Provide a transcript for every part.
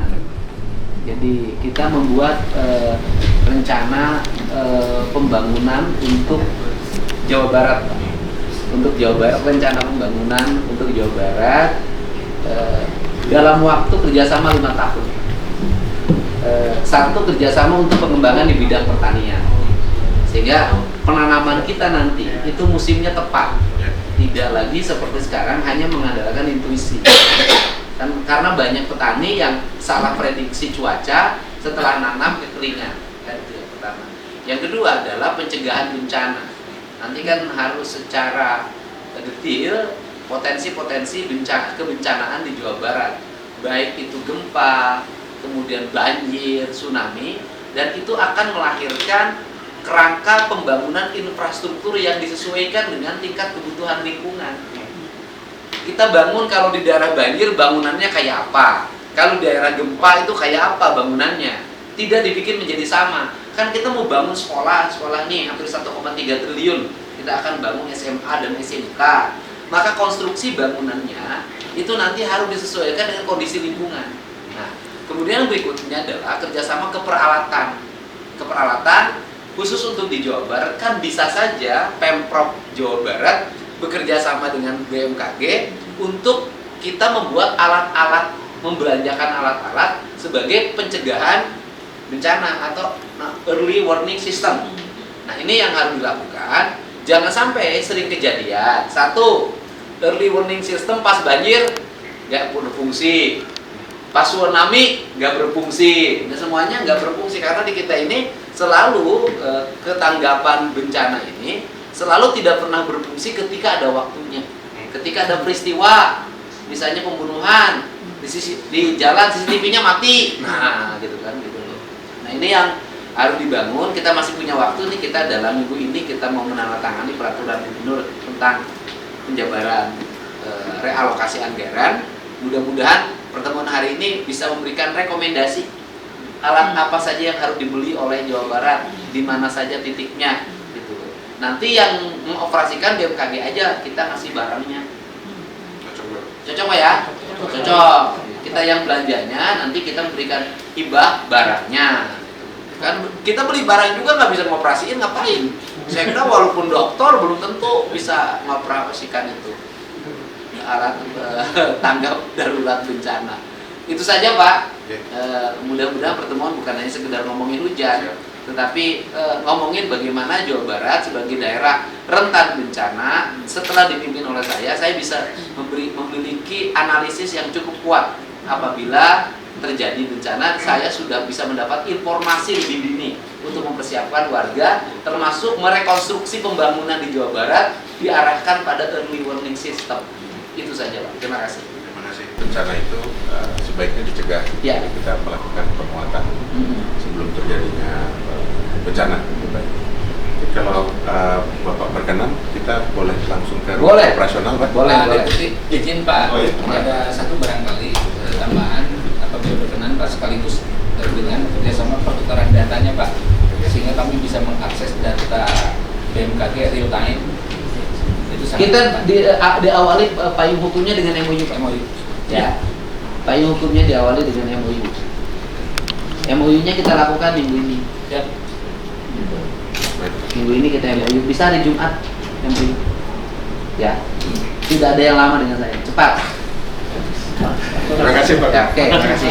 pembangunan. Jadi kita membuat rencana pembangunan untuk Jawa Barat, Pak. Untuk Jawa Barat, rencana pembangunan untuk Jawa Barat dalam waktu kerjasama 5 tahun. Satu, kerjasama untuk pengembangan di bidang pertanian, sehingga penanaman kita nanti itu musimnya tepat, tidak lagi seperti sekarang hanya mengandalkan intuisi. Karena banyak petani yang salah prediksi cuaca setelah nanam kekeringan. Itu yang pertama. Yang kedua adalah pencegahan bencana. Nanti kan harus secara detail potensi-potensi kebencanaan di Jawa Barat, baik itu gempa, kemudian banjir, tsunami, dan itu akan melahirkan kerangka pembangunan infrastruktur yang disesuaikan dengan tingkat kebutuhan lingkungan. Kita bangun kalau di daerah banjir bangunannya kayak apa, kalau di daerah gempa itu kayak apa bangunannya, tidak dibikin menjadi sama. Kan kita mau bangun sekolah nih hampir 1,3 triliun, kita akan bangun SMA dan SMK, maka konstruksi bangunannya itu nanti harus disesuaikan dengan kondisi lingkungan. Nah, kemudian berikutnya adalah kerjasama keperalatan khusus untuk di Jawa Barat. Kan bisa saja Pemprov Jawa Barat bekerja sama dengan BMKG untuk kita membuat alat-alat, membelanjakan alat-alat sebagai pencegahan bencana atau early warning system. Nah, ini yang harus dilakukan. Jangan sampai sering kejadian. Satu, early warning system pas banjir nggak berfungsi, pas tsunami nggak berfungsi. Nah, semuanya nggak berfungsi karena di kita ini selalu ketanggapan bencana ini selalu tidak pernah berfungsi ketika ada waktunya. Ketika ada peristiwa, misalnya pembunuhan, di jalan CCTV-nya mati, nah gitu kan, gitu loh. Nah, ini yang harus dibangun. Kita masih punya waktu nih, kita dalam minggu ini kita mau menandatangani peraturan gubernur tentang penjabaran realokasi anggaran. Mudah-mudahan pertemuan hari ini bisa memberikan rekomendasi alat apa saja yang harus dibeli oleh Jawa Barat, di mana saja titiknya. Nanti yang mengoperasikan BMKG aja, kita ngasih barangnya. Cocok Pak ya? Cocok. Kita yang belanjanya, nanti kita memberikan hibah barangnya. Kan kita beli barang juga nggak bisa mengoperasiin, ngapain? Saya kira walaupun dokter belum tentu bisa mengoperasikan itu. Alat tanggap darurat bencana. Itu saja Pak. Mudah-mudahan pertemuan bukan hanya sekedar ngomongin hujan, tetapi ngomongin bagaimana Jawa Barat sebagai daerah rentan bencana. Setelah dipimpin oleh saya bisa memiliki analisis yang cukup kuat. Apabila terjadi bencana, saya sudah bisa mendapat informasi lebih dini untuk mempersiapkan warga, termasuk merekonstruksi pembangunan di Jawa Barat diarahkan pada early warning system. Itu saja Pak. Terima kasih. Terima kasih. Bencana itu sebaiknya dicegah. Ya. Kita melakukan penguatan sebelum terjadinya bencana. Kalau Bapak berkenan, kita boleh langsung ke ruang operasional, Pak? Boleh. Izin Pak, oh, iya. ada satu barangkali tambahan apabila berkenan Pak, sekaligus dengan kerjasama pertukaran datanya Pak, sehingga kami bisa mengakses data BMKG real time. Itu kita diawali payung hukumnya dengan MOU Pak. MOU. Ya. Payung hukumnya diawali dengan MOU. MOU-nya kita lakukan minggu ini. Ya. Minggu ini kita MOU, bisa hari Jumat MOU. Ya. Tidak ada yang lama dengan saya. Cepat. Terima kasih Pak. Ya, oke, terima kasih.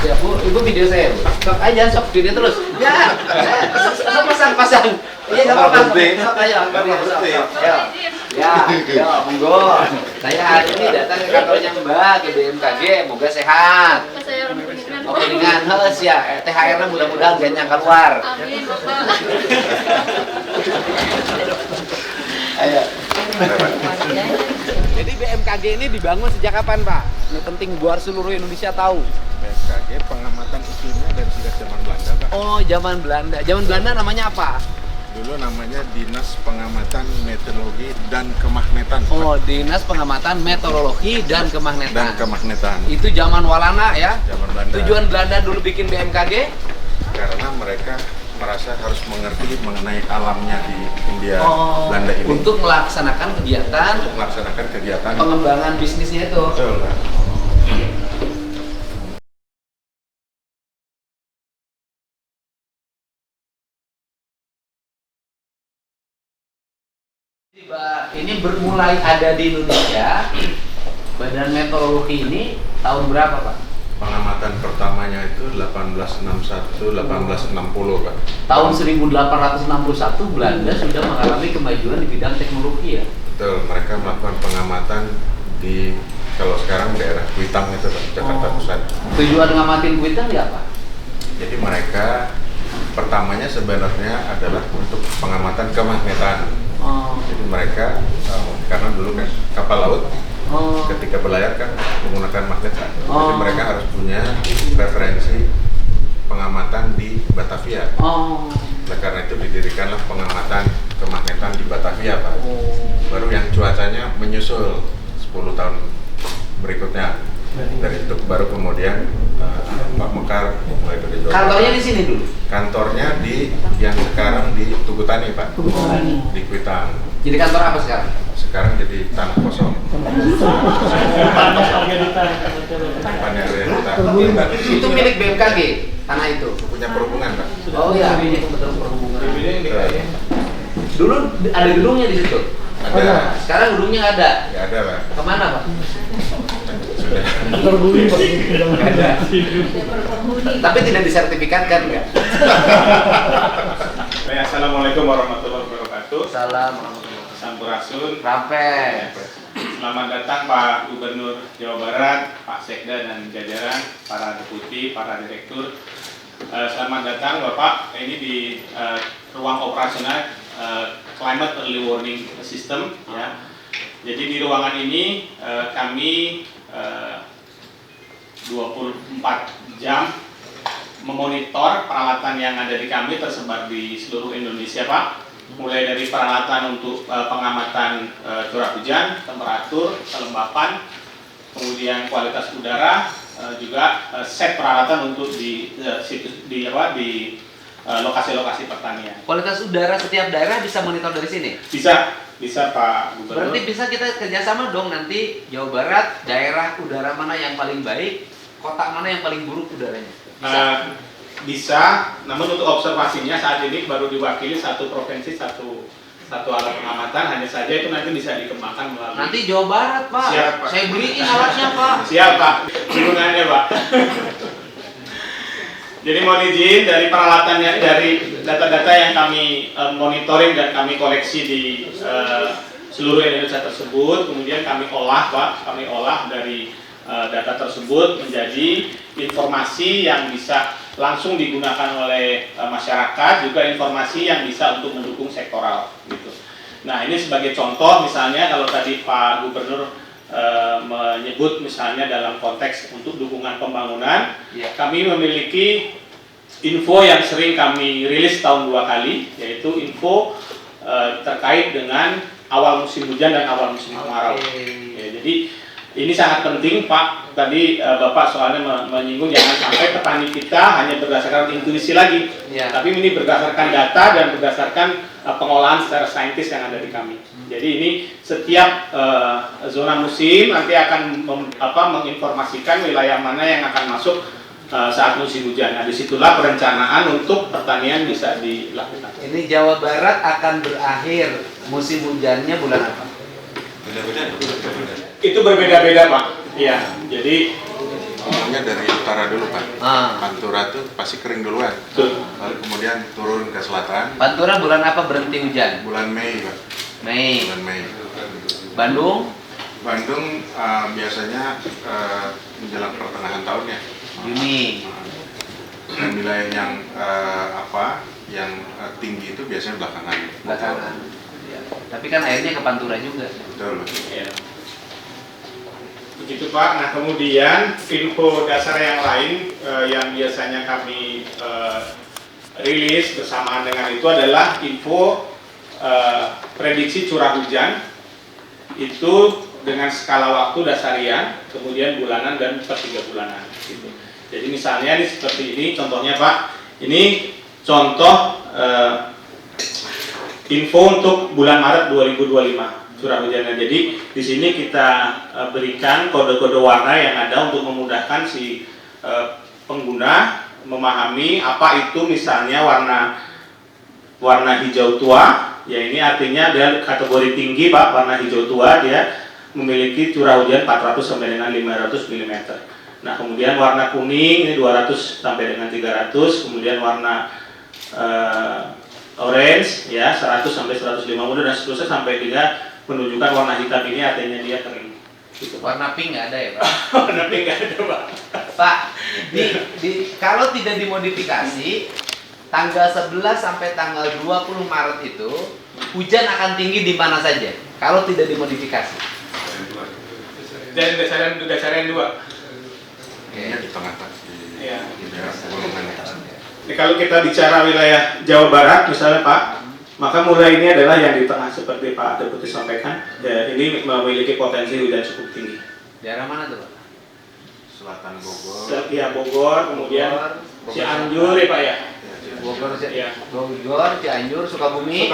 Ya Bu, Ibu video saya Bu. Sok aja, sok video terus. Ya. Sok pasang. Iya, enggak apa-apa. Sok aja. Ya, monggo. Saya hari ini datang ke kantornya Mbak ke BMKG, moga sehat. Oke, dengan heus ya, THR-nya mudah-mudahan gak nyangka keluar. Amin, Bapak. Ayo. Jadi BMKG ini dibangun sejak kapan, Pak? Ini penting buat seluruh Indonesia tahu. BMKG pengamatan iklimnya dari sejak zaman Belanda, Pak. Oh, zaman Belanda. Zaman Belanda namanya apa? Dulu namanya Dinas Pengamatan Meteorologi dan Kemagnetan. Pak. Oh, Dinas Pengamatan Meteorologi dan Kemagnetan. Itu zaman Walana ya? zaman Belanda. Tujuan Belanda dulu bikin BMKG? Karena mereka merasa harus mengerti mengenai alamnya di Hindia Belanda ini. Untuk melaksanakan kegiatan pengembangan bisnisnya itu. Betul, Pak. Ini bermulai ada di Indonesia. Badan meteorologi ini tahun berapa, Pak? Pengamatan pertamanya itu 1861, 1860, Pak. Tahun 1861 Belanda sudah mengalami kemajuan di bidang teknologi ya. Betul, mereka melakukan pengamatan di kalau sekarang daerah Kuitang itu, Pak, Jakarta Pusat. Tujuan ngamatin Kuitang ya apa? Jadi mereka pertamanya sebenarnya adalah untuk pengamatan kemagnetan. Jadi mereka karena dulu kan kapal laut ketika berlayar kan menggunakan magnet kan. Jadi mereka harus punya referensi pengamatan di Batavia. Oleh karena itu didirikanlah pengamatan kemagnetan di Batavia, Pak. Baru yang cuacanya menyusul 10 tahun berikutnya. Dari itu baru kemudian Pak Mekar mulai dari Jawa. Kantornya di sini dulu. Kantornya di yang sekarang di Tugutani, Pak. Di Kuitang. Jadi kantor apa sekarang? Sekarang jadi tanah kosong. Itu milik BMKG tanah itu. Punya perhubungan, Pak. Oh iya, ini kebetulan perhubungan. Dulu ada gedungnya di situ. Ada. Sekarang gedungnya nggak ada. Nggak ada, Pak. Kemana, Pak? Sudah. Ada. Tapi tidak disertifikatkan nggak? Assalamualaikum warahmatullahi wabarakatuh. Salam warahmatullahi wabarakatuh. Sampurasun. Rampes. Selamat datang Pak Gubernur Jawa Barat, Pak Sekda dan jajaran, para deputi, para direktur. Selamat datang Bapak. Ini di ruang operasional Climate Early Warning System. Ya. Jadi di ruangan ini kami 24 jam memonitor peralatan yang ada di kami tersebar di seluruh Indonesia, Pak. Mulai dari peralatan untuk pengamatan curah hujan, temperatur, kelembapan, kemudian kualitas udara, juga set peralatan untuk di lokasi-lokasi pertanian. Kualitas udara setiap daerah bisa monitor dari sini? Bisa Pak Gubernur. Berarti bisa kita kerjasama dong nanti Jawa Barat, daerah udara mana yang paling baik, kota mana yang paling buruk udaranya? Bisa, namun untuk observasinya saat ini baru diwakili satu provinsi, satu alat pengamatan, hanya saja itu nanti bisa dikembangkan melalui. Nanti Jawa Barat, Pak. Siap, Pak. Saya beliin alatnya, Pak. Siap, Pak. Hubungannya, Pak. Jadi mohon izin dari peralatannya, dari data-data yang kami monitoring dan kami koleksi di seluruh Indonesia tersebut, kemudian kami olah, Pak. Kami olah dari data tersebut menjadi informasi yang bisa langsung digunakan oleh masyarakat, juga informasi yang bisa untuk mendukung sektoral gitu. Nah, ini sebagai contoh misalnya kalau tadi Pak Gubernur menyebut misalnya dalam konteks untuk dukungan pembangunan, ya. Kami memiliki info yang sering kami rilis tahun 2 kali, yaitu info terkait dengan awal musim hujan dan awal musim kemarau. Ya, jadi ini sangat penting, Pak. Tadi Bapak soalnya menyinggung jangan sampai petani kita hanya berdasarkan intuisi lagi, ya. Tapi ini berdasarkan data dan berdasarkan pengolahan secara saintis yang ada di kami. Jadi ini setiap zona musim nanti akan menginformasikan wilayah mana yang akan masuk saat musim hujan. Nah, disitulah perencanaan untuk pertanian bisa dilakukan. Ini Jawa Barat akan berakhir musim hujannya bulan apa? Beda-beda. Itu berbeda-beda, Pak. Iya, jadi Ngomongnya dari utara dulu, Pak. Pantura tuh pasti kering duluan. Betul. Lalu kemudian turun ke selatan. Pantura bulan apa berhenti hujan? Bulan Mei, Pak. Mei. Bulan Mei. Bandung? Bandung biasanya menjelang pertengahan tahun ya. Juni. Dan wilayah yang yang tinggi itu biasanya belakangan. Ya. Tapi kan airnya ke Pantura juga. Betul. ya. Begitu, Pak. Nah, kemudian info dasar yang lain yang biasanya kami rilis bersamaan dengan itu adalah info prediksi curah hujan itu dengan skala waktu dasarian, kemudian bulanan dan per 3 bulanan gitu. Jadi misalnya ini seperti ini contohnya, Pak. Ini contoh info untuk bulan Maret 2025 curah hujannya. Jadi di sini kita berikan kode-kode warna yang ada untuk memudahkan si pengguna memahami apa itu misalnya warna hijau tua. Ya, ini artinya dia kategori tinggi Pak, warna hijau tua, dia memiliki curah hujan 400 sampai dengan 500 mm. Nah, kemudian warna kuning ini 200 sampai dengan 300, kemudian warna orange ya 100 sampai 150 dan seterusnya sampai dia menunjukkan warna hitam ini artinya dia kering. Gitu, warna pink nggak ada ya Pak? Warna pink nggak ada Pak. Pak, kalau tidak dimodifikasi, tanggal 11 sampai tanggal 20 Maret itu hujan akan tinggi di mana saja kalau tidak dimodifikasi. Dan dasaran 2. Ini di tengah Pak. Iya. Di daerah pegunungan. Jadi kalau kita bicara wilayah Jawa Barat misalnya Pak, maka mulai ini adalah yang di tengah seperti Pak Deputi sampaikan. Ya, ini memiliki potensi hujan cukup tinggi. Daerah mana tuh Pak? Selatan Bogor. Ya, Bogor, kemudian Cianjur ya Pak ya. Bogor, Cianjur, Sukabumi,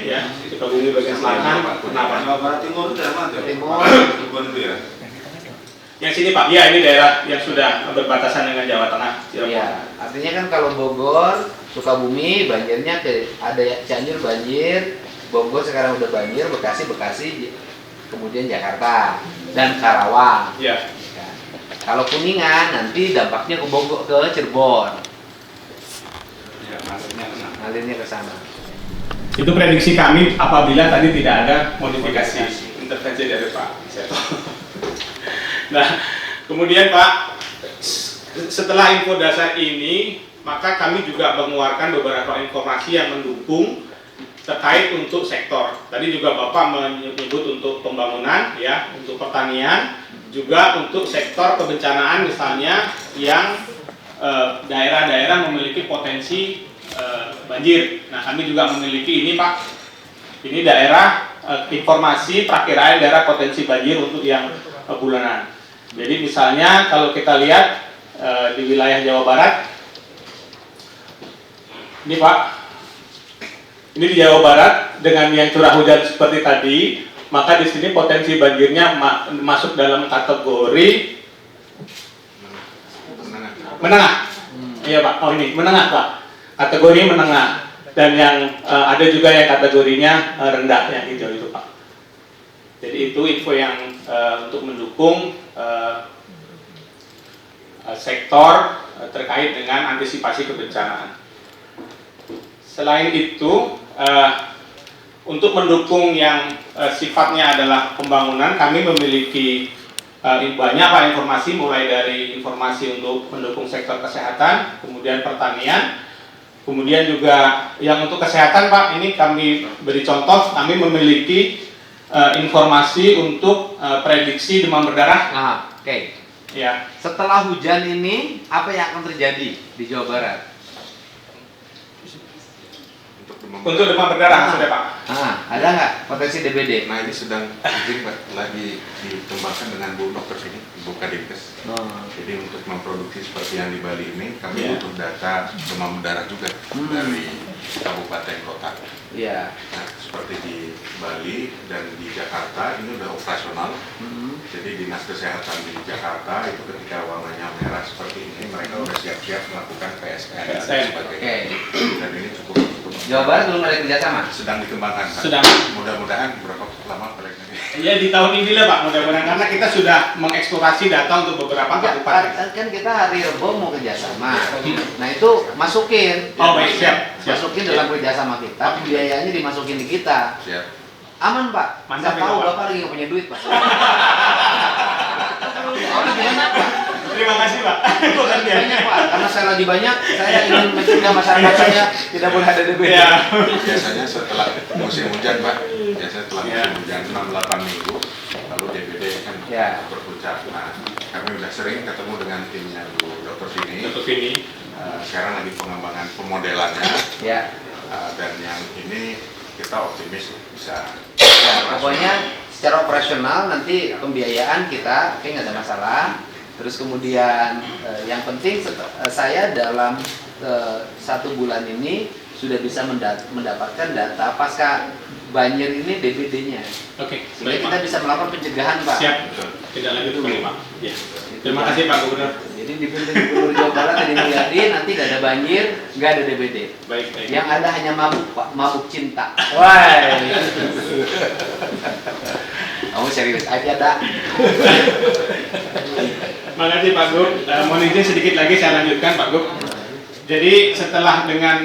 Ya, Sukabumi bagian selatan. Jawa Barat Timur itu mana? Timur. Cirebon itu ya. Yang sini Pak, ya ini daerah yang sudah berbatasan dengan Jawa Tengah. Cirebon. Iya, artinya kan kalau Bogor, Sukabumi banjirnya ada Cianjur banjir, Bogor sekarang udah banjir, Bekasi, kemudian Jakarta dan Karawang. Ya. Ya. Kalau Kuningan nanti dampaknya ke Bogor, ke Cirebon. Ya, Alirnya ke sana. Itu prediksi kami apabila tadi tidak ada modifikasi intervensi dari Pak Seto. Nah, kemudian Pak, setelah info dasar ini, maka kami juga mengeluarkan beberapa informasi yang mendukung terkait untuk sektor. Tadi juga Bapak menyebut untuk pembangunan, ya, untuk pertanian, juga untuk sektor kebencanaan misalnya yang daerah-daerah memiliki potensi banjir. Nah, kami juga memiliki ini Pak, ini daerah informasi perakiraan daerah potensi banjir untuk yang bulanan. Jadi misalnya kalau kita lihat di wilayah Jawa Barat, ini Pak, ini di Jawa Barat dengan yang curah hujan seperti tadi, maka di sini potensi banjirnya masuk dalam kategori menengah. Iya Pak, oh ini menengah Pak, kategori menengah, dan yang ada juga yang kategorinya rendah yang hijau itu Pak. Jadi itu info yang untuk mendukung sektor terkait dengan antisipasi kebencanaan. Selain itu, untuk mendukung yang sifatnya adalah pembangunan, kami memiliki banyak Pak informasi, mulai dari informasi untuk mendukung sektor kesehatan, kemudian pertanian, kemudian juga yang untuk kesehatan Pak, ini kami beri contoh, kami memiliki informasi untuk prediksi demam berdarah. Nah, oke. Ya. Setelah hujan ini, apa yang akan terjadi di Jawa Barat? Untuk demam berdarah sudah Pak. Ada nggak potensi DBD? Nah, ini sedang izin Pak, lagi dikembangkan dengan Bu Dokter sini, Bu Kadinkes. Jadi untuk memproduksi seperti yang di Bali ini, kami butuh data demam berdarah juga dari kabupaten kota. Iya. Nah, seperti di Bali dan di Jakarta ini udah operasional. Jadi dinas kesehatan di Jakarta itu ketika warnanya merah seperti ini, mereka udah siap-siap melakukan PSN dan sebagainya. Dan ini cukup. Jawa Barat belum ada kerjasama? Sedang dikembangkan Pak. Sedang. Mudah-mudahan berapa lama proyeknya? Ya di tahun ini lah Pak, mudah-mudahan karena kita sudah mengeksplorasi data untuk beberapa kabupaten. Kan kita hari Rebo mau kerjasama. Nah itu masukin. Oh baik, siap. Masukin dalam kerjasama kita, biayanya dimasukin di kita. Siap. Aman Pak. Mantap, Saya tahu Pak. Bapak lagi nggak punya duit Pak. Gimana Pak? Terima kasih Pak. Banyak Pak, karena saya lagi banyak, saya ingin mencegah masyarakat saya tidak boleh ada DBD. Ya. Biasanya setelah musim hujan Pak, biasanya setelah musim hujan 6-8 minggu, lalu DBD kan berpuncak. Nah, kami udah sering ketemu dengan timnya Bu Dokter sini. Sekarang lagi pengembangan pemodelannya. Ya. Dan yang ini kita optimis bisa. Pokoknya secara operasional nanti pembiayaan kita, oke nggak ada masalah. Terus kemudian yang penting saya dalam 1 bulan ini sudah bisa mendapatkan data pasca banjir ini DBD-nya. Oke, Sehingga baik, kita Pak. bisa melakukan pencegahan, Pak. Siap. Tidak lanjut kembali, Pak. Ya. Terima kasih, Pak Gubernur. Jadi di Gubernur Jawa Barat dari Mulyadi nanti nggak ada banjir, nggak ada DBD. Baik, baik. Yang ada hanya mabuk, Pak, mabuk cinta. Wah. Kamu serius aja, Dak. Makasih Pak Gub. Mohon izin sedikit lagi saya lanjutkan Pak Gub. Jadi setelah dengan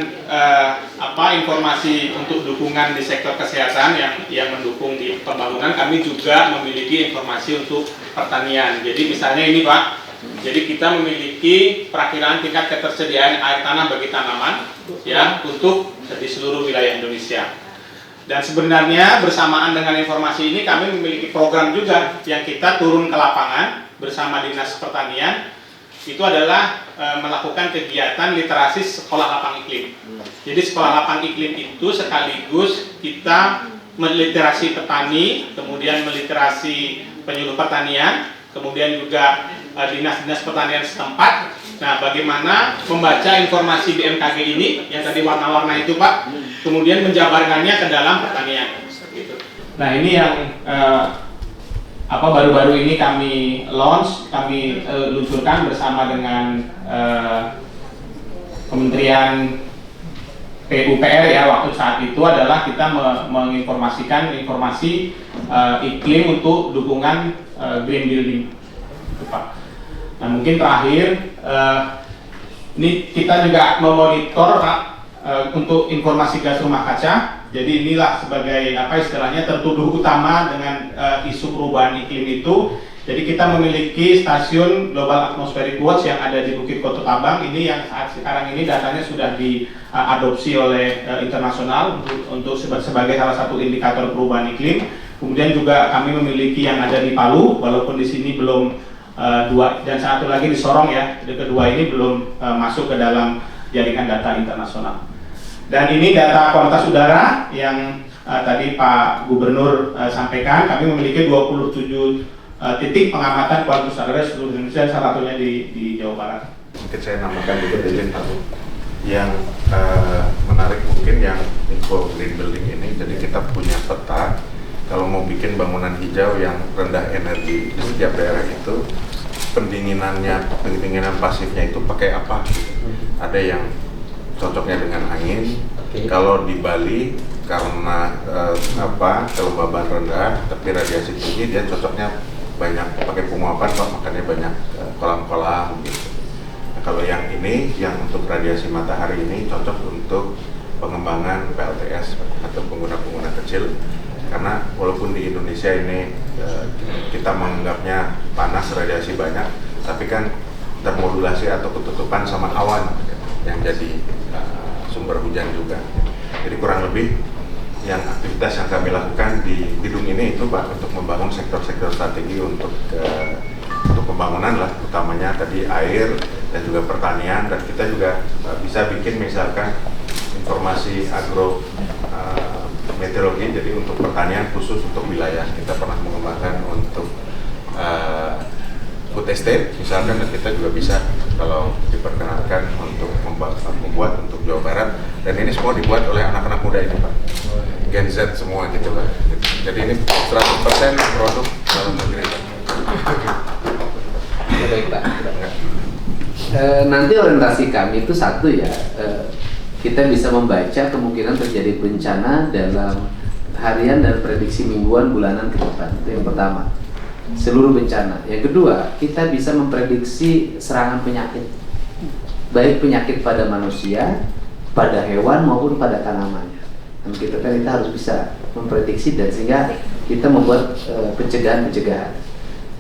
informasi untuk dukungan di sektor kesehatan yang mendukung di pembangunan, kami juga memiliki informasi untuk pertanian. Jadi misalnya ini Pak, jadi kita memiliki perakiraan tingkat ketersediaan air tanah bagi tanaman ya untuk di seluruh wilayah Indonesia. Dan sebenarnya bersamaan dengan informasi ini kami memiliki program juga yang kita turun ke lapangan bersama Dinas Pertanian. Itu adalah melakukan kegiatan literasi sekolah lapang iklim. Jadi sekolah lapang iklim itu sekaligus kita meliterasi petani, kemudian meliterasi penyuluh pertanian, kemudian juga dinas-dinas pertanian setempat. Nah, bagaimana membaca informasi BMKG ini yang tadi warna-warna itu Pak, kemudian menjabarkannya ke dalam pertanian. Gitu. Nah, ini yang baru-baru ini kami launch, kami luncurkan bersama dengan Kementerian PUPR ya. Waktu saat itu adalah kita menginformasikan informasi iklim untuk dukungan green building. Nah, mungkin terakhir ini kita juga memonitor Pak untuk informasi gas rumah kaca. Jadi inilah sebagai istilahnya tertuduh utama dengan isu perubahan iklim itu. Jadi kita memiliki stasiun Global Atmospheric Watch yang ada di Bukit Kototabang. Ini yang saat sekarang ini datanya sudah diadopsi oleh internasional untuk sebagai salah satu indikator perubahan iklim. Kemudian juga kami memiliki yang ada di Palu, walaupun di sini belum dua, dan satu lagi di Sorong ya. Jadi kedua ini belum masuk ke dalam jaringan data internasional. Dan ini data kualitas udara yang tadi Pak Gubernur sampaikan. Kami memiliki 27 titik pengamatan kualitas udara seluruh Indonesia, salah satunya di Jawa Barat. Mungkin saya namakan juga izin Pak. Yang menarik mungkin yang info green building ini. Jadi kita punya peta kalau mau bikin bangunan hijau yang rendah energi di setiap daerah itu, pendinginan pasifnya itu pakai apa? Ada yang cocoknya dengan angin. Kalau di Bali karena kelembaban rendah tapi radiasi tinggi, dia cocoknya banyak pakai penguapan Pak, makanya banyak kolam-kolam gitu. Nah, kalau yang ini yang untuk radiasi matahari ini cocok untuk pengembangan PLTS atau pengguna-pengguna kecil, karena walaupun di Indonesia ini kita menganggapnya panas, radiasi banyak, tapi kan termodulasi atau ketutupan sama awan yang jadi sumber hujan juga. Jadi kurang lebih yang aktivitas yang kami lakukan di gedung ini itu Pak untuk membangun sektor-sektor strategi untuk pembangunan lah, utamanya tadi air dan juga pertanian, dan kita juga bisa bikin misalkan informasi agro meteorologi. Jadi untuk pertanian khusus untuk wilayah kita pernah mengembangkan untuk food estate misalkan, dan kita juga bisa kalau diperkenankan untuk membuat untuk Jawa Barat, dan ini semua dibuat oleh anak-anak muda ini Pak, Gen Z semua gitu Pak. Jadi ini 100% produk dalam negeri Pak. Ya, baik Pak. Nanti orientasi kami itu satu ya, kita bisa membaca kemungkinan terjadi bencana dalam harian dan prediksi mingguan, bulanan ke depan. Itu yang pertama, seluruh bencana. Yang kedua, kita bisa memprediksi serangan penyakit, baik penyakit pada manusia, pada hewan maupun pada tanaman. Dan kita harus bisa memprediksi, dan sehingga kita membuat pencegahan-pencegahan.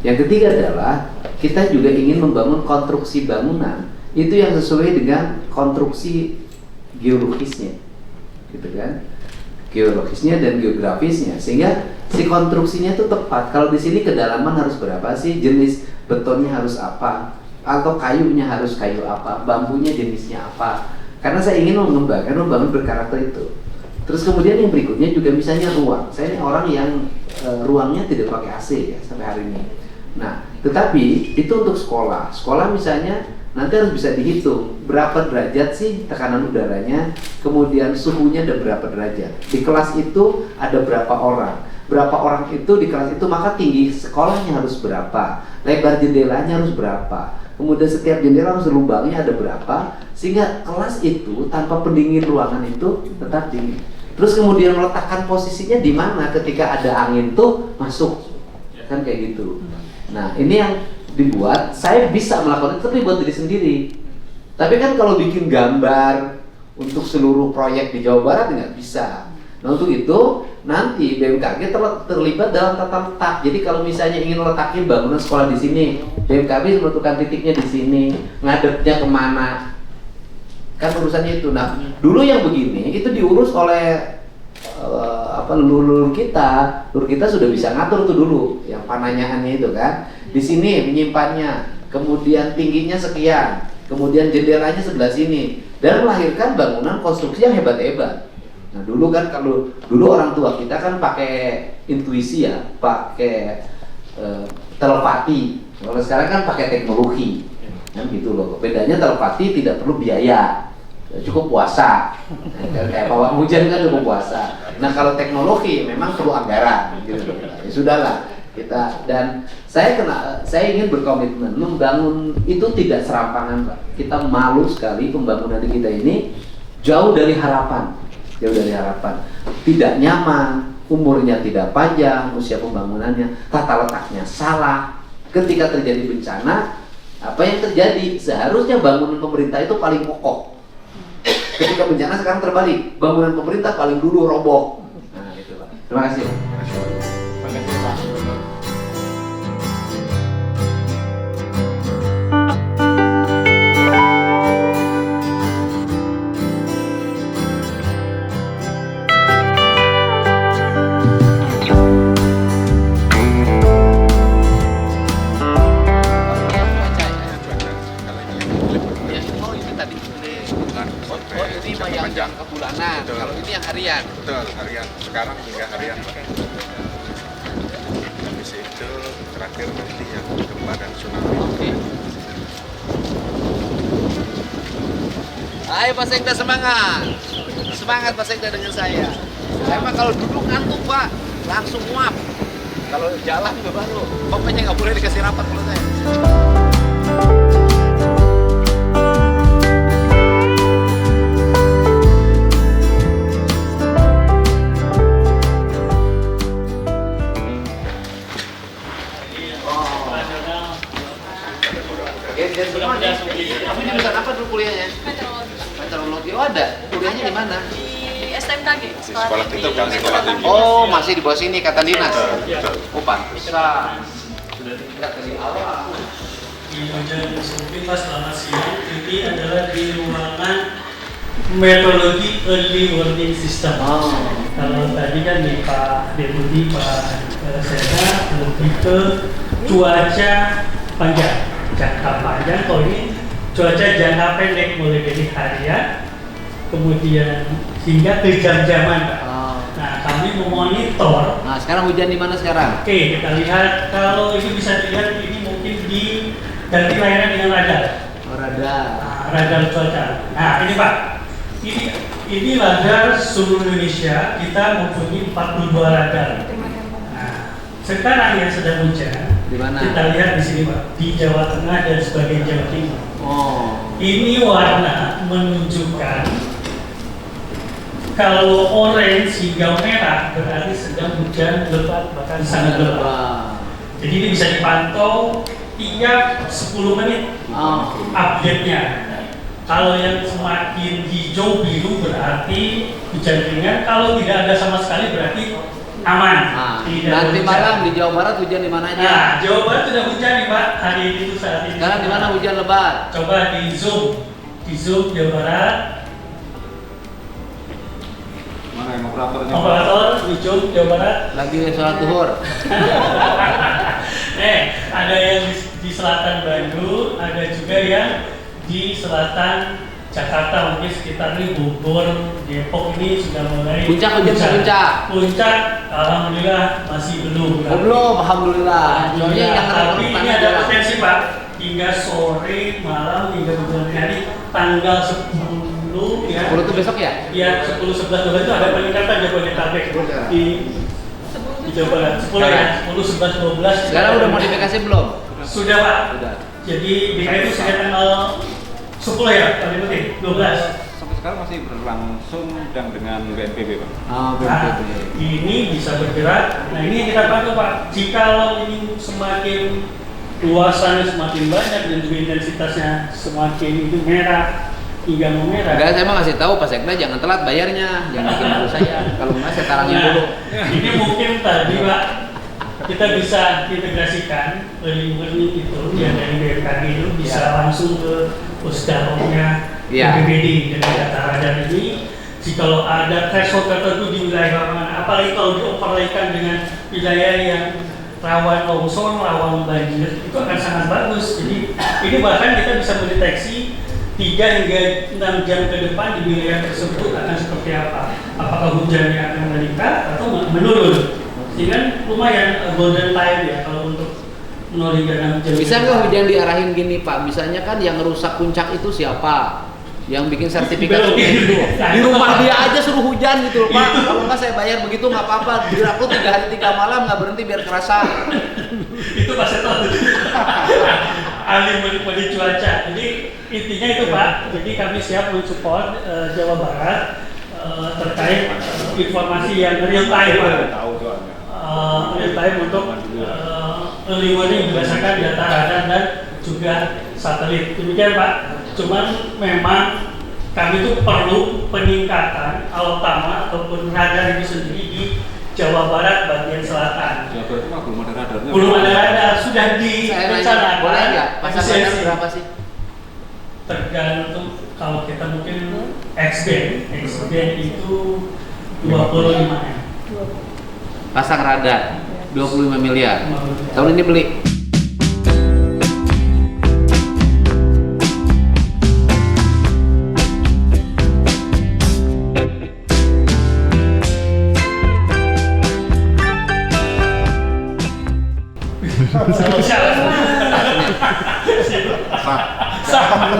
Yang ketiga adalah kita juga ingin membangun konstruksi bangunan itu yang sesuai dengan konstruksi geologisnya, gitu kan? Geologisnya dan geografisnya, sehingga si konstruksinya itu tepat. Kalau di sini kedalaman harus berapa sih, jenis betonnya harus apa, atau kayunya harus kayu apa, bambunya jenisnya apa. Karena saya ingin membangun berkarakter itu. Terus kemudian yang berikutnya juga misalnya ruang. Saya ini orang yang ruangnya tidak pakai AC ya sampai hari ini. Nah, tetapi itu untuk sekolah. Sekolah misalnya nanti harus bisa dihitung berapa derajat sih tekanan udaranya, kemudian suhunya ada berapa derajat. Di kelas itu ada berapa orang itu di kelas itu, maka tinggi sekolahnya harus berapa, lebar jendelanya harus berapa, kemudian setiap jendela harus lubangnya ada berapa, sehingga kelas itu tanpa pendingin ruangan itu tetap dingin. Terus kemudian meletakkan posisinya di mana ketika ada angin tuh masuk, kan kayak gitu. Nah ini yang dibuat, saya bisa melakukan itu tapi buat diri sendiri. Tapi kan kalau bikin gambar untuk seluruh proyek di Jawa Barat nggak bisa. Nah untuk itu nanti BMKG terlibat dalam tata letak. Jadi kalau misalnya ingin letakin bangunan sekolah di sini, BMKG menentukan titiknya di sini, ngadepnya kemana, kan urusannya itu. Nah dulu yang begini itu diurus oleh leluhur kita sudah bisa ngatur tuh dulu yang pananyaannya itu kan. Di sini menyimpannya, kemudian tingginya sekian, kemudian jendelanya sebelah sini, dan melahirkan bangunan konstruksi yang hebat-hebat. Nah dulu kan, kalau dulu orang tua kita kan pakai intuisi ya, pakai telepati. Kalau sekarang kan pakai teknologi, kan gitu loh. Bedanya telepati tidak perlu biaya, cukup puasa. Kayak pawang hujan kan cukup puasa. Nah kalau teknologi memang perlu anggaran, gitu. Ya sudahlah kita, dan saya ingin berkomitmen membangun itu tidak serampangan, Pak. Kita malu sekali pembangunan di kita ini jauh dari harapan, tidak nyaman, umurnya tidak panjang, usia pembangunannya, tata letaknya salah. Ketika terjadi bencana, apa yang terjadi? Seharusnya bangunan pemerintah itu paling kokoh. Ketika bencana sekarang terbalik, bangunan pemerintah paling dulu roboh. Nah itu Pak. Terima kasih. Panjang ke bulanan. Kalau ini yang harian. Betul, harian. Sekarang hingga harian. Habis itu terakhir nanti yang gempa dan tsunami. Oke. Ayo Pak Sekda, semangat. Semangat Pak Sekda dengan saya. Saya mah kalau duduk ngantuk Pak, langsung nguap. Kalau jalan nggak baru. Pokoknya nggak boleh dikasih rapat kalau saya. Kamu jurusan apa dulu kuliahnya? Meteorologi. Oh ada. Kuliahnya di mana? Di STMKG. Sekolah tinggi kan, sekolah tinggi. Oh masih di bawah sini kata dinas. Betul. Oh pantesan. Sudah tidak dari awal. Di Majalah Sofita selamat siang. Ini adalah di ruangan meteorologi early warning system. Kalau tadi kan di Pak Deputi Pak Sena lebih ke cuaca panjang, jangka panjang. Kalau ini cuaca jangka pendek, mulai dari harian, kemudian hingga ke jam-jaman, Pak. Nah, kami memonitor. Nah, sekarang hujan di mana sekarang? Oke, kita lihat. Kalau ini bisa dilihat, ini mungkin di ganti layanan dengan radar. Oh, radar. Nah, radar cuaca. Nah, ini Pak. Ini radar seluruh Indonesia. Kita mempunyai 42 radar. Nah, sekarang yang sedang hujan. Di mana? Kita lihat di sini Pak, di Jawa Tengah dan sebagian Jawa Timur. Oh. Ini warna menunjukkan kalau orange hingga merah berarti sedang hujan lebat, bahkan sangat lebat. Jadi ini bisa dipantau tiap 10 menit update-nya. Kalau yang semakin hijau biru berarti hujan ringan, kalau tidak ada sama sekali berarti aman. Nanti malam di Jawa Barat hujan di mana aja? Nah, Jawa Barat sudah hujan nih Pak, hari itu saat ini. Sekarang di mana hujan lebat? Coba di zoom Jawa Barat. Mana yang operatornya? Operator di zoom Jawa Barat. Lagi sholat zuhur. Ada yang di selatan Bandung, ada juga yang di selatan Jakarta, mungkin sekitar ini Bogor, Depok ini sudah mulai Puncak hujan ke puncak. Puncak, alhamdulillah masih belum. Oh belum, alhamdulillah. Soalnya yang tapi ini ada potensi Pak, hingga sore, malam, hingga tanggal 10 ya. 10 itu besok ya? Iya, 10, 11, 12 itu ada peningkatan Jabodetabek di Jawa Barat. 10 ya, 10, 11, 12. Sekarang udah modifikasi belum? Sudah Pak. Sudah. Jadi DKI itu sejak tanggal 10 ya, paling penting, 12. Sampai sekarang masih berlangsung dan dengan BNPB, Pak. Oh, Nah, ini bisa bergerak. Nah, ini kita pantau Pak. Jikalau ini semakin luasannya semakin banyak dan juga intensitasnya semakin itu merah hingga memerah. Enggak, saya mau ngasih tahu Pak Sekda jangan telat bayarnya, jangan bikin malu saya. Kalau enggak saya tarangin Nah, dulu. ini mungkin tadi Pak kita bisa integrasikan early warning itu yang dari BMKG itu bisa langsung ke pusdalnya BPBD dengan data radar ini. Jikalau ada threshold tertentu di wilayah mana, apalagi kalau dioperasikan dengan wilayah yang rawan longsor, rawan banjir, itu akan sangat bagus. Jadi ini bahkan kita bisa mendeteksi 3 hingga 6 jam ke depan di wilayah tersebut akan seperti apa. Apakah hujannya akan meningkat atau menurun. Sehingga lumayan golden time ya kalau untuk 0 hingga 6 jam. Bisa nggak hujan diarahin gini Pak? Misalnya kan yang rusak puncak itu siapa? Yang bikin sertifikat itu di rumah dia aja suruh hujan gitu loh Pak. Kalau nggak saya bayar begitu nggak apa-apa. Aku 3 hari 3 malam nggak berhenti biar kerasa. Itu Pak Seto. Ahli menikmati cuaca. Jadi intinya itu Pak. Jadi kami siap mensupport Jawa Barat terkait informasi yang real time Pak. Real time untuk early warning berdasarkan data radar dan juga satelit. Demikian Pak. Cuman memang kami itu perlu peningkatan utama ataupun radar itu sendiri di Jawa Barat bagian selatan. Jawa Barat itu belum ada radarnya. Belum ada radar, sudah Saya nanya, direncanakan. boleh nggak? Pasang radar berapa sih? Tergantung kalau kita mungkin X-band itu 25 M. Pasang radar 25 miliar. Tahun ini beli.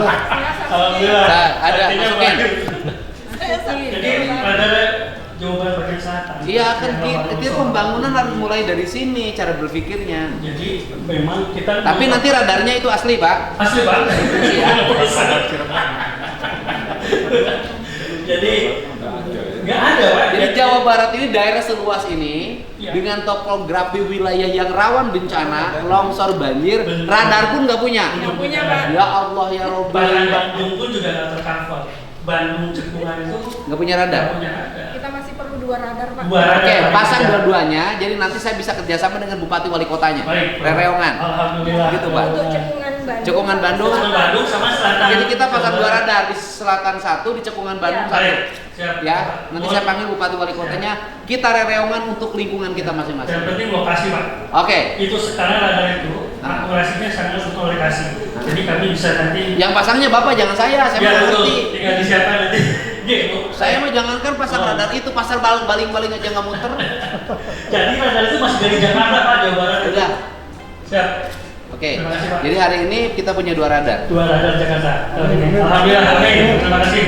Alhamdulillah. Ada, masukin. Jadi radar Jawa Barat bagian selatan. Iya kan itu pembangunan harus mulai dari sini cara berpikirnya. Jadi memang kita. Tapi nanti radarnya itu asli Pak. asli Pak. Jadi nggak ada Pak. Jadi Jawa Barat ini daerah seluas ini Ya. dengan topografi wilayah yang rawan bencana, longsor, banjir, radar pun nggak punya. Nggak punya, Pak. Ya Allah ya Robbi. Bahkan Bandung pun juga nggak tercover. Bandung Cekungan itu Nggak punya radar. nggak punya radar. Kita masih perlu 2 radar, Pak. Dua radar. Oke, pasang Ya. dua-duanya. Jadi nanti saya bisa kerjasama dengan Bupati Wali Kotanya. Baik. Rereongan. Alhamdulillah. Gitu, Pak. Untuk cekungan Bandung. Cekungan Bandung. Cekungan Bandung sama selatan. Jadi kita pasang 2 radar di selatan 1, di Cekungan Bandung 1. Baik. Siap. Ya, nanti saya panggil Bupati Wali Kotanya. Kita rereongan untuk lingkungan kita Yang masing-masing. penting lokasi Pak. Oke. Itu sekarang radar itu akurasinya sangat untuk lokasi. Jadi kami bisa nanti. Yang pasangnya Bapak jangan saya Ya mau betul. ngerti. Tinggal disiapkan nanti. Gitu. Saya mah jangankan pasang Oh. radar itu, pasar baling-baling aja nggak muter. Jadi radar itu masih dari Jakarta Pak, Jawa Barat. Udah. Siap. Oke. Terima kasih, Pak. Jadi hari ini kita punya 2 radar. 2 radar Jakarta. Alhamdulillah. Amin. Terima kasih.